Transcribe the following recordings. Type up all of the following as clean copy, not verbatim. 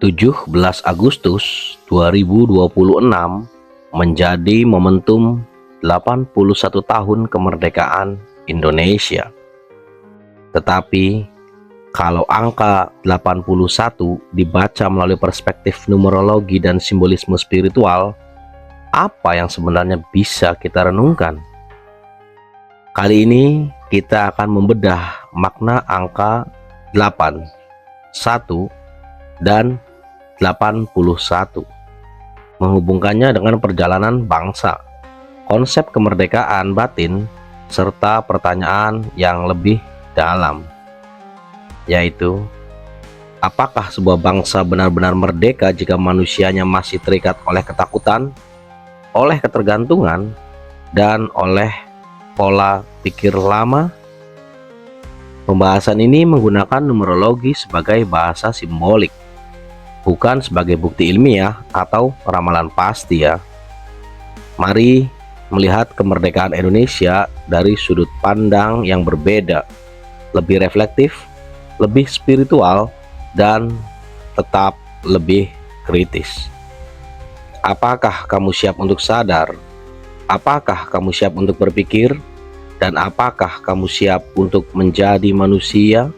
17 Agustus 2026 menjadi momentum 81 tahun kemerdekaan Indonesia. Tetapi kalau angka 81 dibaca melalui perspektif numerologi dan simbolisme spiritual, apa yang sebenarnya bisa kita renungkan? Kali ini kita akan membedah makna angka 8, 1, dan 81, menghubungkannya dengan perjalanan bangsa, konsep kemerdekaan batin, serta pertanyaan yang lebih dalam, yaitu apakah sebuah bangsa benar-benar merdeka jika manusianya masih terikat oleh ketakutan, oleh ketergantungan, dan oleh pola pikir lama? Pembahasan ini menggunakan numerologi sebagai bahasa simbolik, bukan sebagai bukti ilmiah atau ramalan pasti ya. Mari melihat kemerdekaan Indonesia dari sudut pandang yang berbeda, lebih reflektif, lebih spiritual, dan tetap lebih kritis. Apakah kamu siap untuk sadar? Apakah kamu siap untuk berpikir? Dan apakah kamu siap untuk menjadi manusia?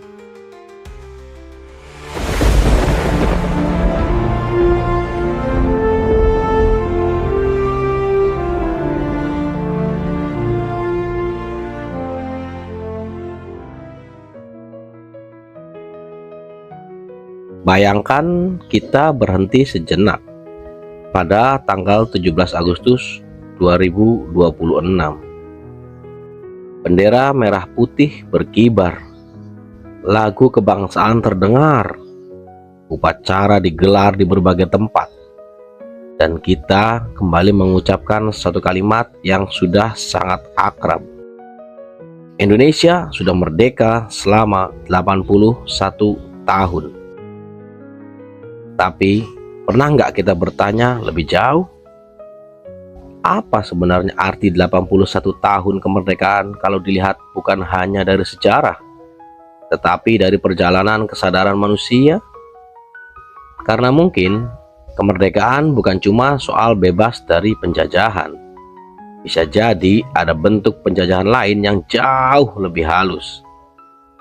Bayangkan kita berhenti sejenak pada tanggal 17 Agustus 2026. Bendera merah putih berkibar, lagu kebangsaan terdengar, upacara digelar di berbagai tempat, dan kita kembali mengucapkan satu kalimat yang sudah sangat akrab. Indonesia sudah merdeka selama 81 tahun. Tapi pernah nggak kita bertanya lebih jauh? Apa sebenarnya arti 81 tahun kemerdekaan kalau dilihat bukan hanya dari sejarah, tetapi dari perjalanan kesadaran manusia? Karena mungkin kemerdekaan bukan cuma soal bebas dari penjajahan. Bisa jadi ada bentuk penjajahan lain yang jauh lebih halus.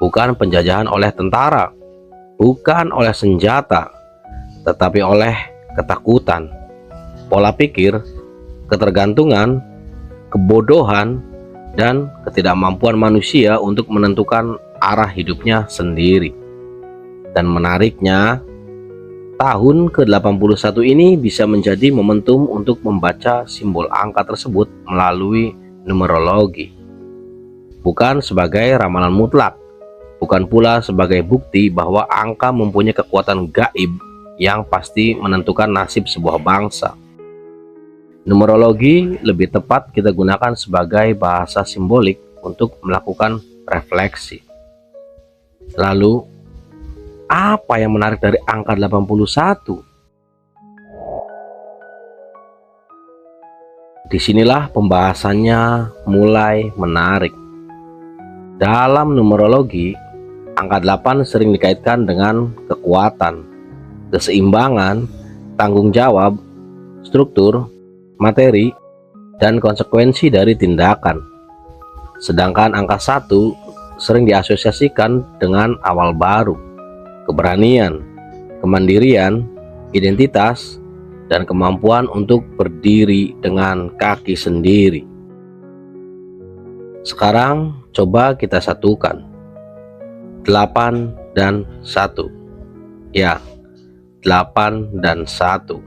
Bukan penjajahan oleh tentara, bukan oleh senjata, tetapi oleh ketakutan, pola pikir, ketergantungan, kebodohan, dan ketidakmampuan manusia untuk menentukan arah hidupnya sendiri. Dan menariknya, tahun ke-81 ini bisa menjadi momentum untuk membaca simbol angka tersebut melalui numerologi. Bukan sebagai ramalan mutlak, bukan pula sebagai bukti bahwa angka mempunyai kekuatan gaib yang pasti menentukan nasib sebuah bangsa. Numerologi lebih tepat kita gunakan sebagai bahasa simbolik untuk melakukan refleksi. Lalu, apa yang menarik dari angka 81? Disinilah pembahasannya mulai menarik. Dalam numerologi, angka 8 sering dikaitkan dengan kekuatan, keseimbangan, tanggung jawab, struktur, materi, dan konsekuensi dari tindakan. Sedangkan angka 1 sering diasosiasikan dengan awal baru, keberanian, kemandirian, identitas, dan kemampuan untuk berdiri dengan kaki sendiri. Sekarang coba kita satukan 8 dan 1. Ya, 8 dan 1.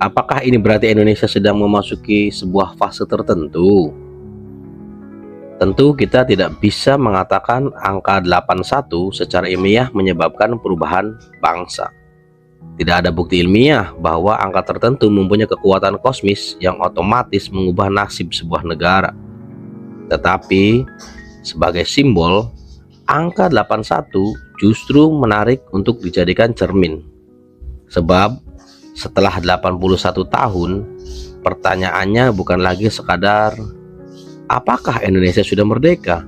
Apakah ini berarti Indonesia sedang memasuki sebuah fase tertentu? Tentu kita tidak bisa mengatakan angka 81 secara ilmiah menyebabkan perubahan bangsa. Tidak ada bukti ilmiah bahwa angka tertentu mempunyai kekuatan kosmis yang otomatis mengubah nasib sebuah negara. Tetapi sebagai simbol, angka 81 justru menarik untuk dijadikan cermin. Sebab setelah 81 tahun, pertanyaannya bukan lagi sekadar apakah Indonesia sudah merdeka?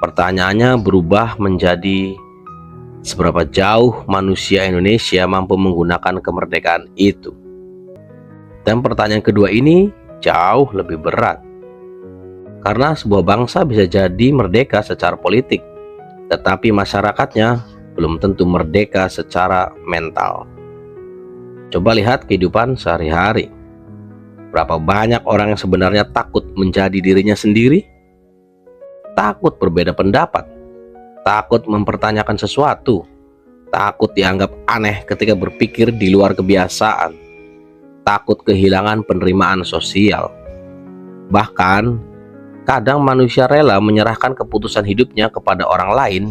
Pertanyaannya berubah menjadi Seberapa jauh manusia Indonesia mampu menggunakan kemerdekaan itu? Dan pertanyaan kedua ini jauh lebih berat. Karena sebuah bangsa bisa jadi merdeka secara politik, tetapi masyarakatnya belum tentu merdeka secara mental. Coba lihat kehidupan sehari-hari. Berapa banyak orang yang sebenarnya takut menjadi dirinya sendiri? Takut berbeda pendapat, takut mempertanyakan sesuatu, takut dianggap aneh ketika berpikir di luar kebiasaan, takut kehilangan penerimaan sosial. Bahkan, kadang manusia rela menyerahkan keputusan hidupnya kepada orang lain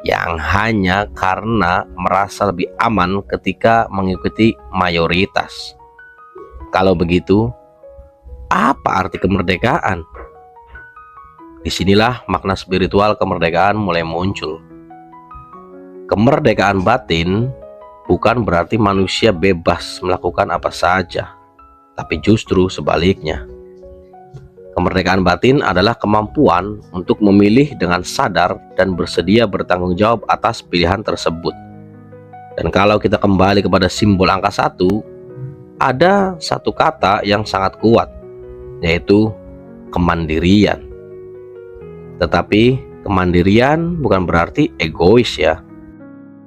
yang hanya karena merasa lebih aman ketika mengikuti mayoritas. Kalau begitu, apa arti kemerdekaan? Disinilah makna spiritual kemerdekaan mulai muncul. Kemerdekaan batin bukan berarti manusia bebas melakukan apa saja, tapi justru sebaliknya. Kemerdekaan batin adalah kemampuan untuk memilih dengan sadar dan bersedia bertanggung jawab atas pilihan tersebut. Dan kalau kita kembali kepada simbol angka 1, ada satu kata yang sangat kuat, yaitu kemandirian. Tetapi kemandirian bukan berarti egois ya.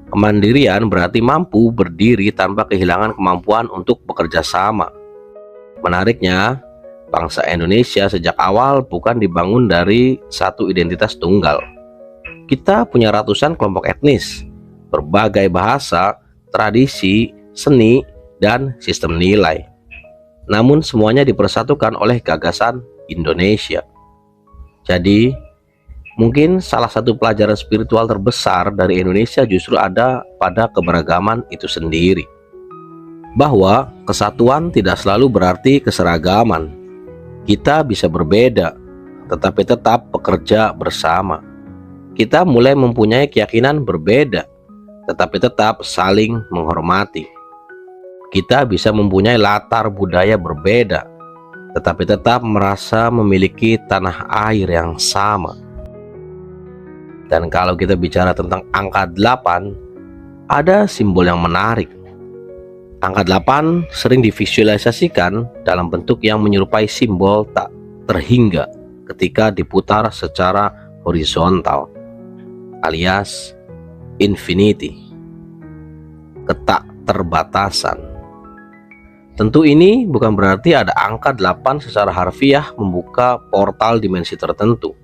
Kemandirian berarti mampu berdiri tanpa kehilangan kemampuan untuk bekerja sama. Menariknya, bangsa Indonesia sejak awal bukan dibangun dari satu identitas tunggal. Kita punya ratusan kelompok etnis, berbagai bahasa, tradisi, seni, dan sistem nilai. Namun semuanya dipersatukan oleh gagasan Indonesia. Jadi, mungkin salah satu pelajaran spiritual terbesar dari Indonesia justru ada pada keberagaman itu sendiri. Bahwa kesatuan tidak selalu berarti keseragaman. Kita bisa berbeda, tetapi tetap bekerja bersama. Kita mulai mempunyai keyakinan berbeda, tetapi tetap saling menghormati. Kita bisa mempunyai latar budaya berbeda, tetapi tetap merasa memiliki tanah air yang sama. Dan kalau kita bicara tentang angka 8, ada simbol yang menarik. Angka 8 sering divisualisasikan dalam bentuk yang menyerupai simbol tak terhingga ketika diputar secara horizontal, alias infinity, ketak terbatasan. Tentu ini bukan berarti ada angka 8 secara harfiah membuka portal dimensi tertentu.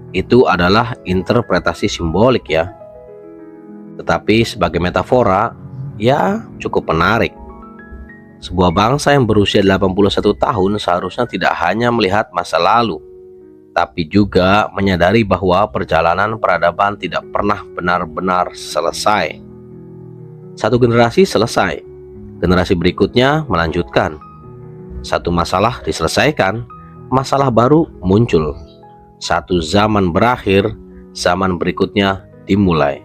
Itu adalah interpretasi simbolik ya. Tetapi sebagai metafora, ya cukup menarik. Sebuah bangsa yang berusia 81 tahun seharusnya tidak hanya melihat masa lalu, tapi juga menyadari bahwa perjalanan peradaban tidak pernah benar-benar selesai. Satu generasi selesai, generasi berikutnya melanjutkan. Satu masalah diselesaikan, masalah baru muncul. Satu zaman berakhir, zaman berikutnya dimulai.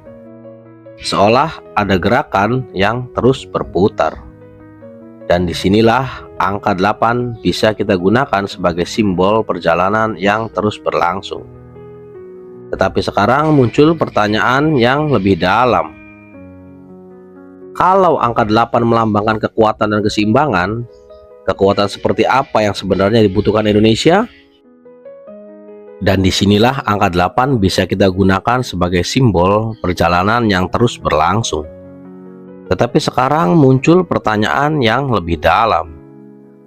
Seolah ada gerakan yang terus berputar. Dan disinilah angka 8 bisa kita gunakan sebagai simbol perjalanan yang terus berlangsung. Tetapi sekarang muncul pertanyaan yang lebih dalam. Kalau angka 8 melambangkan kekuatan dan keseimbangan, kekuatan seperti apa yang sebenarnya dibutuhkan Indonesia? Dan disinilah angka 8 bisa kita gunakan sebagai simbol perjalanan yang terus berlangsung. Tetapi sekarang muncul pertanyaan yang lebih dalam.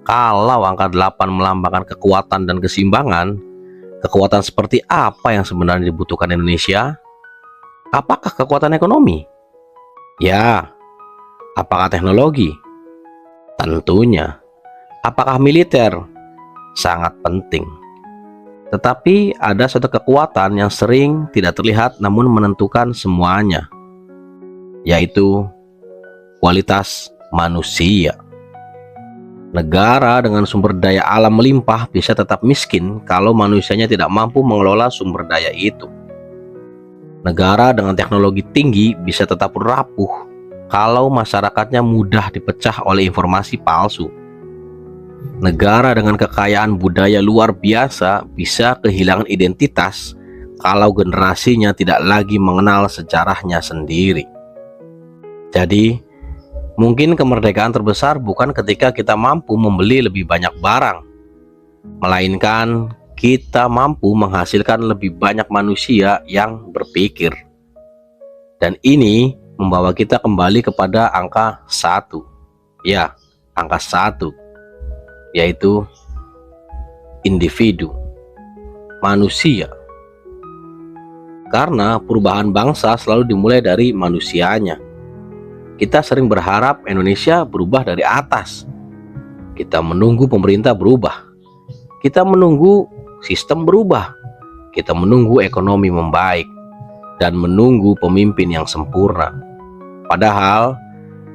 Kalau angka 8 melambangkan kekuatan dan keseimbangan, kekuatan seperti apa yang sebenarnya dibutuhkan Indonesia? Apakah kekuatan ekonomi? Ya. Apakah teknologi? Tentunya. Apakah militer? Sangat penting. Tetapi ada suatu kekuatan yang sering tidak terlihat namun menentukan semuanya, yaitu kualitas manusia. Negara dengan sumber daya alam melimpah bisa tetap miskin kalau manusianya tidak mampu mengelola sumber daya itu. Negara dengan teknologi tinggi bisa tetap rapuh kalau masyarakatnya mudah dipecah oleh informasi palsu. Negara dengan kekayaan budaya luar biasa bisa kehilangan identitas kalau generasinya tidak lagi mengenal sejarahnya sendiri. Jadi, mungkin kemerdekaan terbesar bukan ketika kita mampu membeli lebih banyak barang, melainkan kita mampu menghasilkan lebih banyak manusia yang berpikir. Dan ini membawa kita kembali kepada angka 1. Ya, angka 1, yaitu individu, manusia. Karena perubahan bangsa selalu dimulai dari manusianya. Kita sering berharap Indonesia berubah dari atas. Kita menunggu pemerintah berubah. Kita menunggu sistem berubah. Kita menunggu ekonomi membaik. Dan menunggu pemimpin yang sempurna. Padahal,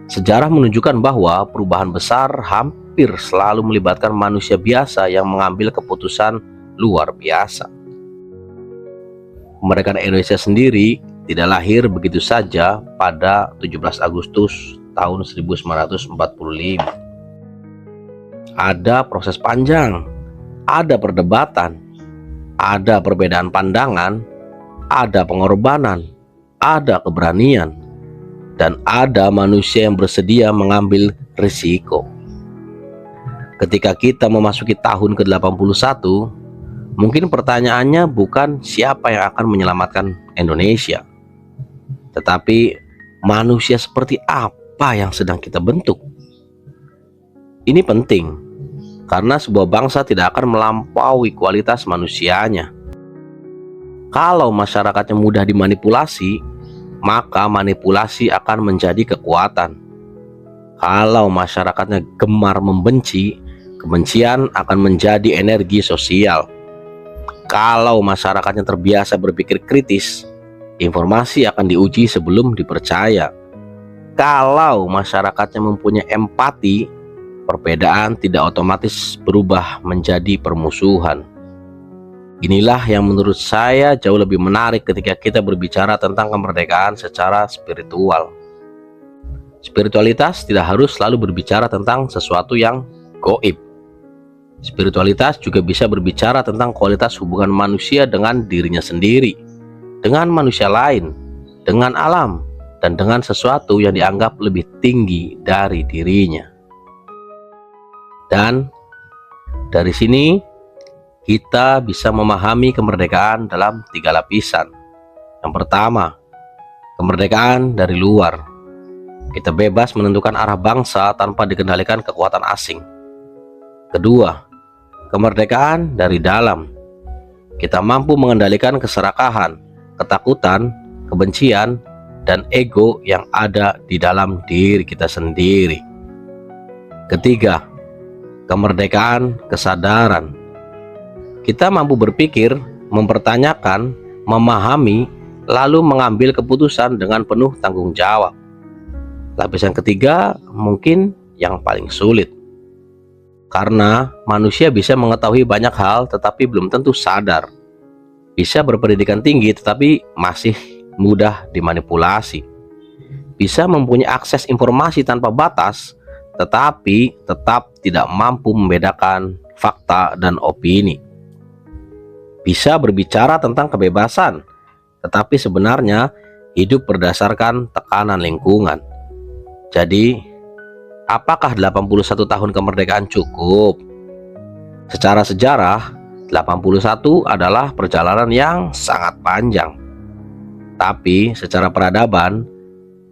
sejarah menunjukkan bahwa perubahan besar hampir selalu melibatkan manusia biasa yang mengambil keputusan luar biasa. Kemerdekaan Indonesia sendiri tidak lahir begitu saja pada 17 Agustus tahun 1945. Ada proses panjang, ada perdebatan, ada perbedaan pandangan, ada pengorbanan, ada keberanian, dan ada manusia yang bersedia mengambil risiko. Ketika kita memasuki tahun ke-81, mungkin pertanyaannya bukan siapa yang akan menyelamatkan Indonesia, tetapi manusia seperti apa yang sedang kita bentuk. Ini penting, karena sebuah bangsa tidak akan melampaui kualitas manusianya. Kalau masyarakatnya mudah dimanipulasi, maka manipulasi akan menjadi kekuatan. Kalau masyarakatnya gemar membenci, kebencian akan menjadi energi sosial. Kalau masyarakatnya terbiasa berpikir kritis, informasi akan diuji sebelum dipercaya. Kalau masyarakatnya mempunyai empati, perbedaan tidak otomatis berubah menjadi permusuhan. Inilah yang menurut saya jauh lebih menarik ketika kita berbicara tentang kemerdekaan secara spiritual. Spiritualitas tidak harus selalu berbicara tentang sesuatu yang gaib. Spiritualitas juga bisa berbicara tentang kualitas hubungan manusia dengan dirinya sendiri, dengan manusia lain, dengan alam, dan dengan sesuatu yang dianggap lebih tinggi dari dirinya. Dan dari sini kita bisa memahami kemerdekaan dalam 3 lapisan. Yang pertama, kemerdekaan dari luar. Kita bebas menentukan arah bangsa tanpa dikendalikan kekuatan asing. Kedua, kemerdekaan dari dalam. Kita mampu mengendalikan keserakahan, ketakutan, kebencian, dan ego yang ada di dalam diri kita sendiri. Ketiga, kemerdekaan kesadaran. Kita mampu berpikir, mempertanyakan, memahami, lalu mengambil keputusan dengan penuh tanggung jawab. Lapisan ketiga mungkin yang paling sulit. Karena manusia bisa mengetahui banyak hal tetapi belum tentu sadar. Bisa berpendidikan tinggi tetapi masih mudah dimanipulasi. Bisa mempunyai akses informasi tanpa batas tetapi tetap tidak mampu membedakan fakta dan opini. Bisa berbicara tentang kebebasan tetapi sebenarnya hidup berdasarkan tekanan lingkungan. Jadi, apakah 81 tahun kemerdekaan cukup? Secara sejarah, 81 adalah perjalanan yang sangat panjang. Tapi secara peradaban,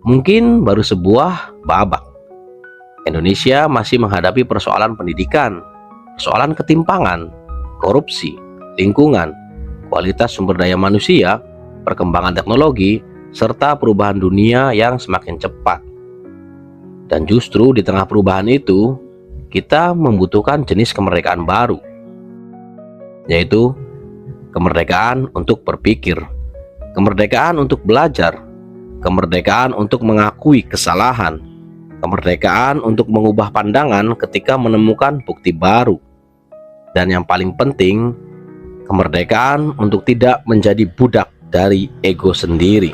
mungkin baru sebuah babak. Indonesia masih menghadapi persoalan pendidikan, persoalan ketimpangan, korupsi, lingkungan, kualitas sumber daya manusia, perkembangan teknologi, serta perubahan dunia yang semakin cepat. Dan justru di tengah perubahan itu, kita membutuhkan jenis kemerdekaan baru, yaitu kemerdekaan untuk berpikir, kemerdekaan untuk belajar, kemerdekaan untuk mengakui kesalahan, kemerdekaan untuk mengubah pandangan ketika menemukan bukti baru, dan yang paling penting, kemerdekaan untuk tidak menjadi budak dari ego sendiri.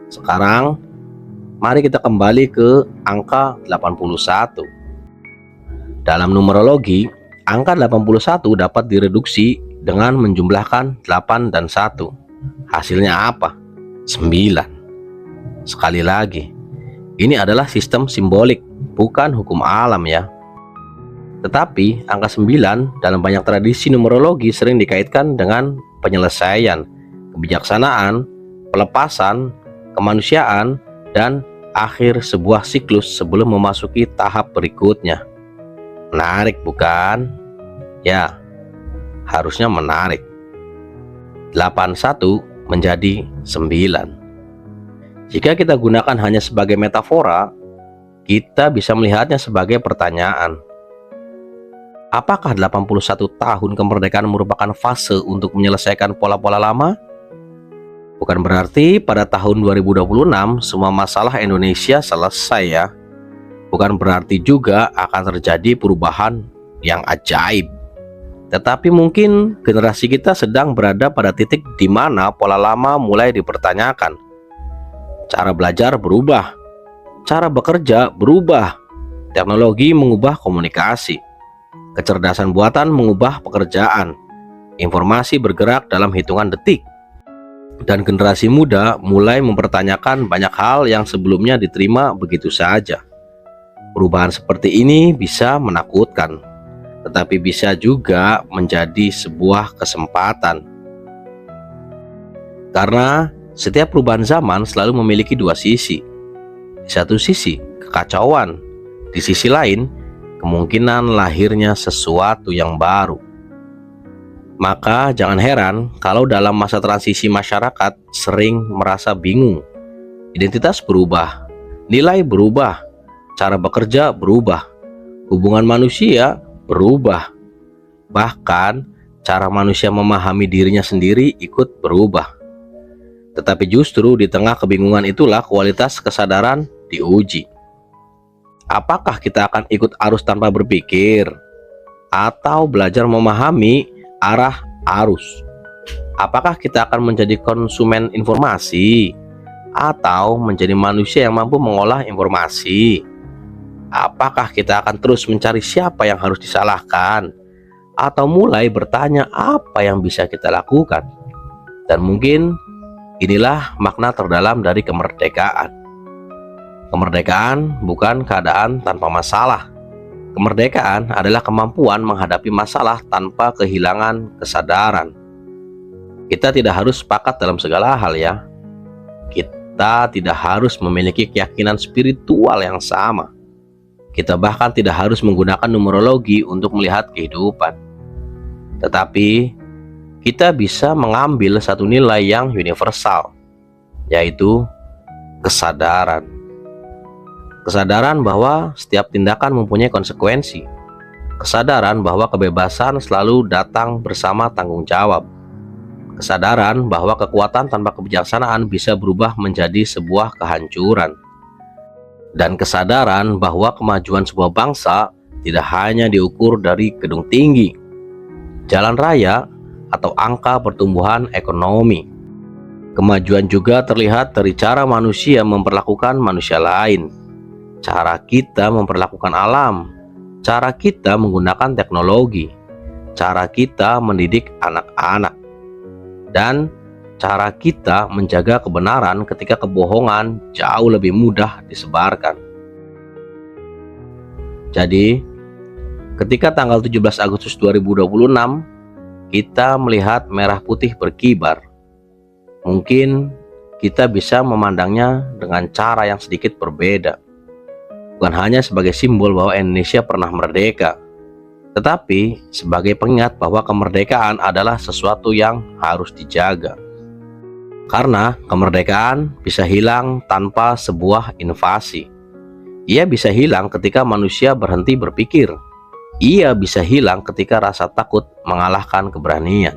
Sekarang, mari kita kembali ke angka 81. Dalam numerologi, angka 81 dapat direduksi dengan menjumlahkan 8 dan 1. Hasilnya apa? 9. Sekali lagi, ini adalah sistem simbolik, bukan hukum alam ya. Tetapi angka 9 dalam banyak tradisi numerologi sering dikaitkan dengan penyelesaian, kebijaksanaan, pelepasan, kemanusiaan, dan akhir sebuah siklus sebelum memasuki tahap berikutnya. Menarik bukan? Ya, harusnya menarik. 81 menjadi 9. Jika kita gunakan hanya sebagai metafora, kita bisa melihatnya sebagai pertanyaan. Apakah 81 tahun kemerdekaan merupakan fase untuk menyelesaikan pola-pola lama? Bukan berarti pada tahun 2026 semua masalah Indonesia selesai ya. Bukan berarti juga akan terjadi perubahan yang ajaib. Tetapi mungkin generasi kita sedang berada pada titik di mana pola lama mulai dipertanyakan. Cara belajar berubah, cara bekerja berubah, teknologi mengubah komunikasi, kecerdasan buatan mengubah pekerjaan, informasi bergerak dalam hitungan detik, dan generasi muda mulai mempertanyakan banyak hal yang sebelumnya diterima begitu saja. Perubahan seperti ini bisa menakutkan, tetapi bisa juga menjadi sebuah kesempatan. Karena setiap perubahan zaman selalu memiliki dua sisi. Di satu sisi, kekacauan. Di sisi lain, kemungkinan lahirnya sesuatu yang baru. Maka jangan heran kalau dalam masa transisi masyarakat sering merasa bingung. Identitas berubah, nilai berubah, cara bekerja berubah, hubungan manusia berubah. Bahkan cara manusia memahami dirinya sendiri ikut berubah. Tetapi justru di tengah kebingungan itulah kualitas kesadaran diuji. Apakah kita akan ikut arus tanpa berpikir? Atau belajar memahami arah arus? Apakah kita akan menjadi konsumen informasi? Atau menjadi manusia yang mampu mengolah informasi? Apakah kita akan terus mencari siapa yang harus disalahkan? Atau mulai bertanya apa yang bisa kita lakukan? Dan mungkin inilah makna terdalam dari kemerdekaan. Kemerdekaan bukan keadaan tanpa masalah. Kemerdekaan adalah kemampuan menghadapi masalah tanpa kehilangan kesadaran. Kita tidak harus sepakat dalam segala hal ya. Kita tidak harus memiliki keyakinan spiritual yang sama. Kita bahkan tidak harus menggunakan numerologi untuk melihat kehidupan. Tetapi kita bisa mengambil satu nilai yang universal, yaitu kesadaran. Kesadaran bahwa setiap tindakan mempunyai konsekuensi. Kesadaran bahwa kebebasan selalu datang bersama tanggung jawab. Kesadaran bahwa kekuatan tanpa kebijaksanaan bisa berubah menjadi sebuah kehancuran. Dan kesadaran bahwa kemajuan sebuah bangsa tidak hanya diukur dari gedung tinggi, jalan raya, atau angka pertumbuhan ekonomi. Kemajuan juga terlihat dari cara manusia memperlakukan manusia lain, cara kita memperlakukan alam, cara kita menggunakan teknologi, cara kita mendidik anak-anak, dan cara kita menjaga kebenaran ketika kebohongan jauh lebih mudah disebarkan. Jadi, ketika tanggal 17 Agustus 2026 kita melihat merah putih berkibar, mungkin kita bisa memandangnya dengan cara yang sedikit berbeda. Bukan hanya sebagai simbol bahwa Indonesia pernah merdeka, tetapi sebagai pengingat bahwa kemerdekaan adalah sesuatu yang harus dijaga. Karena kemerdekaan bisa hilang tanpa sebuah invasi. Ia bisa hilang ketika manusia berhenti berpikir. Ia bisa hilang ketika rasa takut mengalahkan keberanian.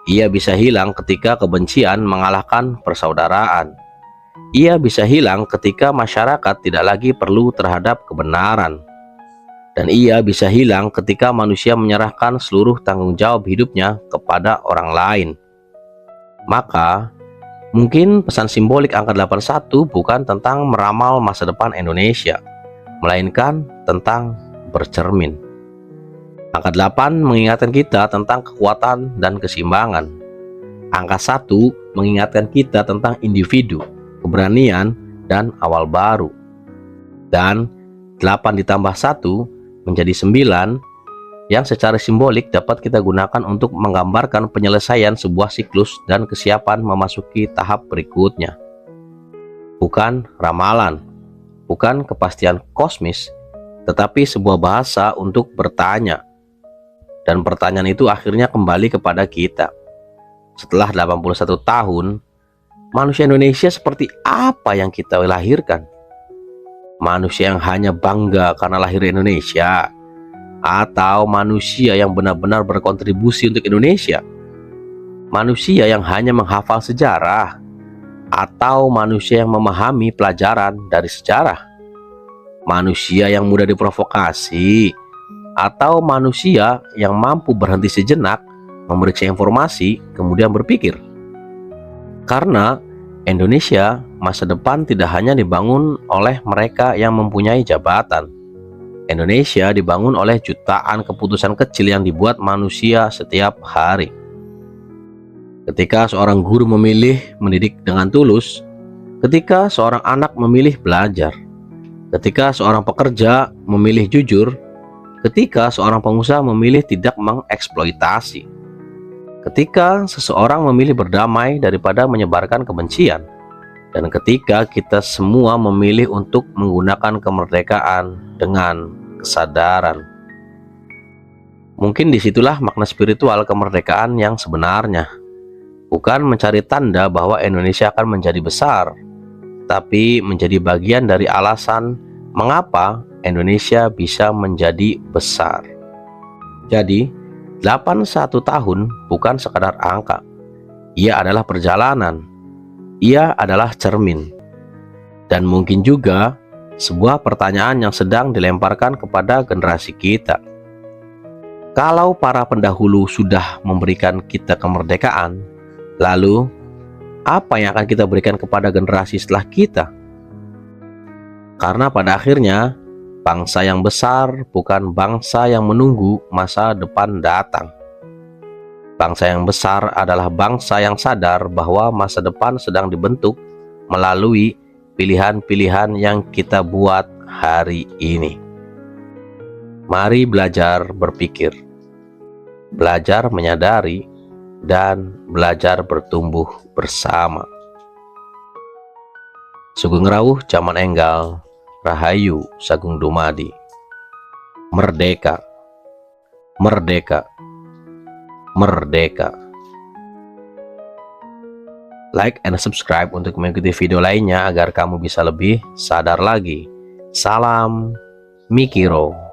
Ia bisa hilang ketika kebencian mengalahkan persaudaraan. Ia bisa hilang ketika masyarakat tidak lagi perlu terhadap kebenaran. Dan ia bisa hilang ketika manusia menyerahkan seluruh tanggung jawab hidupnya kepada orang lain. Maka, mungkin pesan simbolik angka 81 bukan tentang meramal masa depan Indonesia, melainkan tentang bercermin. Angka 8 mengingatkan kita tentang kekuatan dan keseimbangan. Angka 1 mengingatkan kita tentang individu, keberanian, dan awal baru. Dan 8 ditambah 1 menjadi 9 yang secara simbolik dapat kita gunakan untuk menggambarkan penyelesaian sebuah siklus dan kesiapan memasuki tahap berikutnya. Bukan ramalan, bukan kepastian kosmis, tetapi sebuah bahasa untuk bertanya. Dan pertanyaan itu akhirnya kembali kepada kita. Setelah 81 tahun, manusia Indonesia seperti apa yang kita lahirkan? Manusia yang hanya bangga karena lahir di Indonesia, atau manusia yang benar-benar berkontribusi untuk Indonesia? Manusia yang hanya menghafal sejarah, atau manusia yang memahami pelajaran dari sejarah? Manusia yang mudah diprovokasi, atau manusia yang mampu berhenti sejenak, memeriksa informasi, kemudian berpikir? Karena Indonesia masa depan tidak hanya dibangun oleh mereka yang mempunyai jabatan. Indonesia dibangun oleh jutaan keputusan kecil yang dibuat manusia setiap hari. Ketika seorang guru memilih mendidik dengan tulus, ketika seorang anak memilih belajar, ketika seorang pekerja memilih jujur, ketika seorang pengusaha memilih tidak mengeksploitasi, ketika seseorang memilih berdamai daripada menyebarkan kebencian, dan ketika kita semua memilih untuk menggunakan kemerdekaan dengan kesadaran. Mungkin disitulah makna spiritual kemerdekaan yang sebenarnya. Bukan mencari tanda bahwa Indonesia akan menjadi besar, tapi menjadi bagian dari alasan mengapa Indonesia bisa menjadi besar. Jadi, 81 tahun bukan sekadar angka. Ia adalah perjalanan. Ia adalah cermin. Dan mungkin juga sebuah pertanyaan yang sedang dilemparkan kepada generasi kita. Kalau para pendahulu sudah memberikan kita kemerdekaan, lalu apa yang akan kita berikan kepada generasi setelah kita? Karena pada akhirnya, bangsa yang besar bukan bangsa yang menunggu masa depan datang. Bangsa yang besar adalah bangsa yang sadar bahwa masa depan sedang dibentuk melalui pilihan-pilihan yang kita buat hari ini. Mari belajar berpikir, belajar menyadari, dan belajar bertumbuh bersama. Sugeng Rawuh Zaman Enggal, Rahayu Sagung Dumadi. Merdeka, merdeka, merdeka. Like and subscribe untuk mengikuti video lainnya agar kamu bisa lebih sadar lagi. Salam Mikiro.